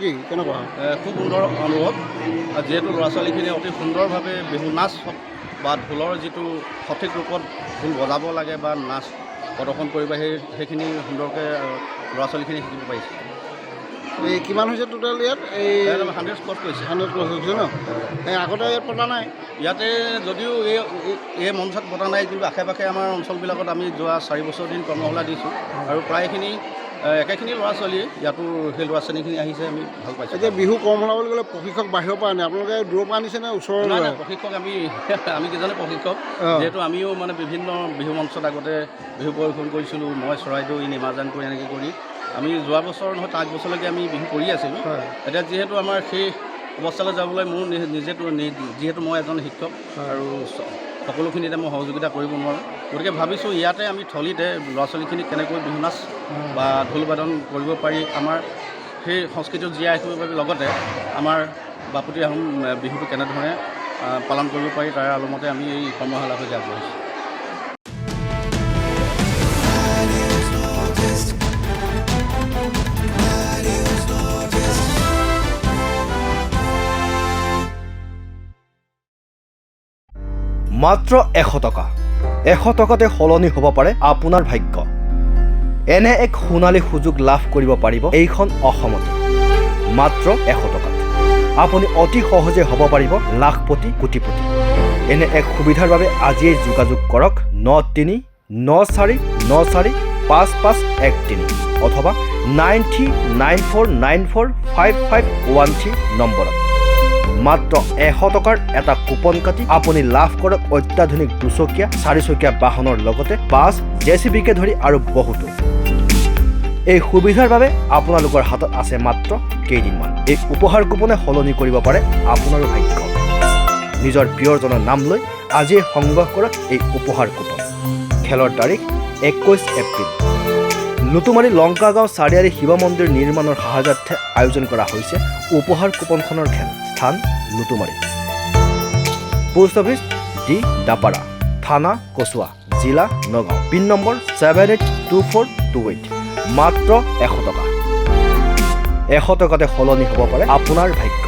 কি কেনেকুৱা? খুব সুন্দৰ অনুভৱ। যিহেতু ল'ৰা ছোৱালীখিনিয়ে অতি সুন্দৰভাৱে বিহু নাচ হওক বা ঢোলৰ যিটো সঠিক ৰূপত ঢোল বজাব লাগে বা নাচ প্ৰদৰ্শন কৰিব সেইখিনি সুন্দৰকৈ ল'ৰা ছোৱালীখিনি শিকিব পাৰিছে। এই কিমান হৈছে টোটেল ইয়াত? এই 100 স্পট কৰিছে। 100 ক্ৰছ হৈছে ন? এই আগতে ইয়াত পতা নাই? ইয়াতে যদিও এই মঞ্চত পতা নাই, কিন্তু আশে পাশে আমাৰ অঞ্চলবিলাকত আমি যোৱা 4 বছৰ দিন কৰ্মশালা দিছোঁ আৰু প্ৰায়খিনি একেখিনি ল'ৰা ছোৱালী ইয়াতো সেই ল'ৰা ছোৱালীখিনি আহিছে, আমি ভাল পাইছোঁ। এতিয়া বিহু কৰ্মশালা বুলি ক'লে প্ৰশিক্ষক বাহিৰৰ পৰা আনে, আপোনালোকে দূৰৰ পৰা আনিছে নে ওচৰৰ? নাই, প্ৰশিক্ষক আমি কেইজনে প্ৰশিক্ষক। যিহেতু আমিও মানে বিভিন্ন বিহু মঞ্চত আগতে বিহু পৰিৱেশন কৰিছিলোঁ। মই চৰাইদেউ নিমাজানপুৰ এনেকৈ কৰি আমি যোৱা বছৰ নহয় তাৰ বছৰলৈকে আমি বিহু কৰি আছিলোঁ। এতিয়া যিহেতু আমাৰ সেই অৱস্থালৈ যাবলৈ মোৰ যিহেতু মই এজন শিক্ষক আৰু সকলোখিনিতে মই সহযোগিতা কৰিব নোৱাৰোঁ, গতিকে ভাবিছোঁ ইয়াতে আমি থলীতে ল'ৰা ছোৱালীখিনিক কেনেকৈ বিহু নাচ বা ঢোল বাদন কৰিব পাৰি, আমাৰ সেই সংস্কৃতিক জীয়াই ৰাখিবৰ বাবে লগতে আমাৰ বাপুতি আহোম বিহুটো কেনেধৰণে পালন কৰিব পাৰি তাৰ আলমতে আমি এই কৰ্মশালা সৈতে আগবাঢ়িছোঁ। মাত্ৰ 100 টকা। 100 টকাতে সলনি হ'ব পাৰে আপোনাৰ ভাগ্য। এনে এক সোণালী সুযোগ লাভ কৰিব পাৰিব এইখন অসমতে। মাত্ৰ 100 টকাত আপুনি অতি সহজে হ'ব পাৰিব লাখপতি কোটিপতি। এনে এক সুবিধাৰ বাবে আজিয়েই যোগাযোগ কৰক 9394945513 অথবা 9394945513 নম্বৰত। মাত্ৰ 100 টকাৰ এটা কুপন কাটি আপুনি লাভ কৰক অত্যাধুনিক 2চকীয়া 4চকীয়া বাহনৰ লগতে বাছ, জেচিবিকে ধৰি আৰু বহুতো। এই সুবিধাৰ বাবে আপোনালোকৰ হাতত আছে মাত্ৰ কেইদিনমান। এই উপহাৰ কুপনে সলনি কৰিব পাৰে আপোনাৰো ভাগ্য। নিজৰ প্ৰিয়জনৰ নাম লৈ আজিয়ে সংগ্ৰহ কৰক এই উপহাৰ কুপন। খেলৰ তাৰিখ 21 এপ্ৰিল। লুটুমাৰী লংকাগাঁও চাৰিআলি শিৱ মন্দিৰ নিৰ্মাণৰ সাহায্যাৰ্থে আয়োজন কৰা হৈছে উপহাৰ কুপনখনৰ খেল। স্থান লুটুমাৰী। পোষ্ট অফিচ ডি ডাপাৰা, থানা কচুৱা, জিলা নগাঁও, পিন নম্বৰ 782428। মাত্ৰ 100 টকা। 100 টকাতে সলনি হ'ব পাৰে আপোনাৰ ভাগ্য।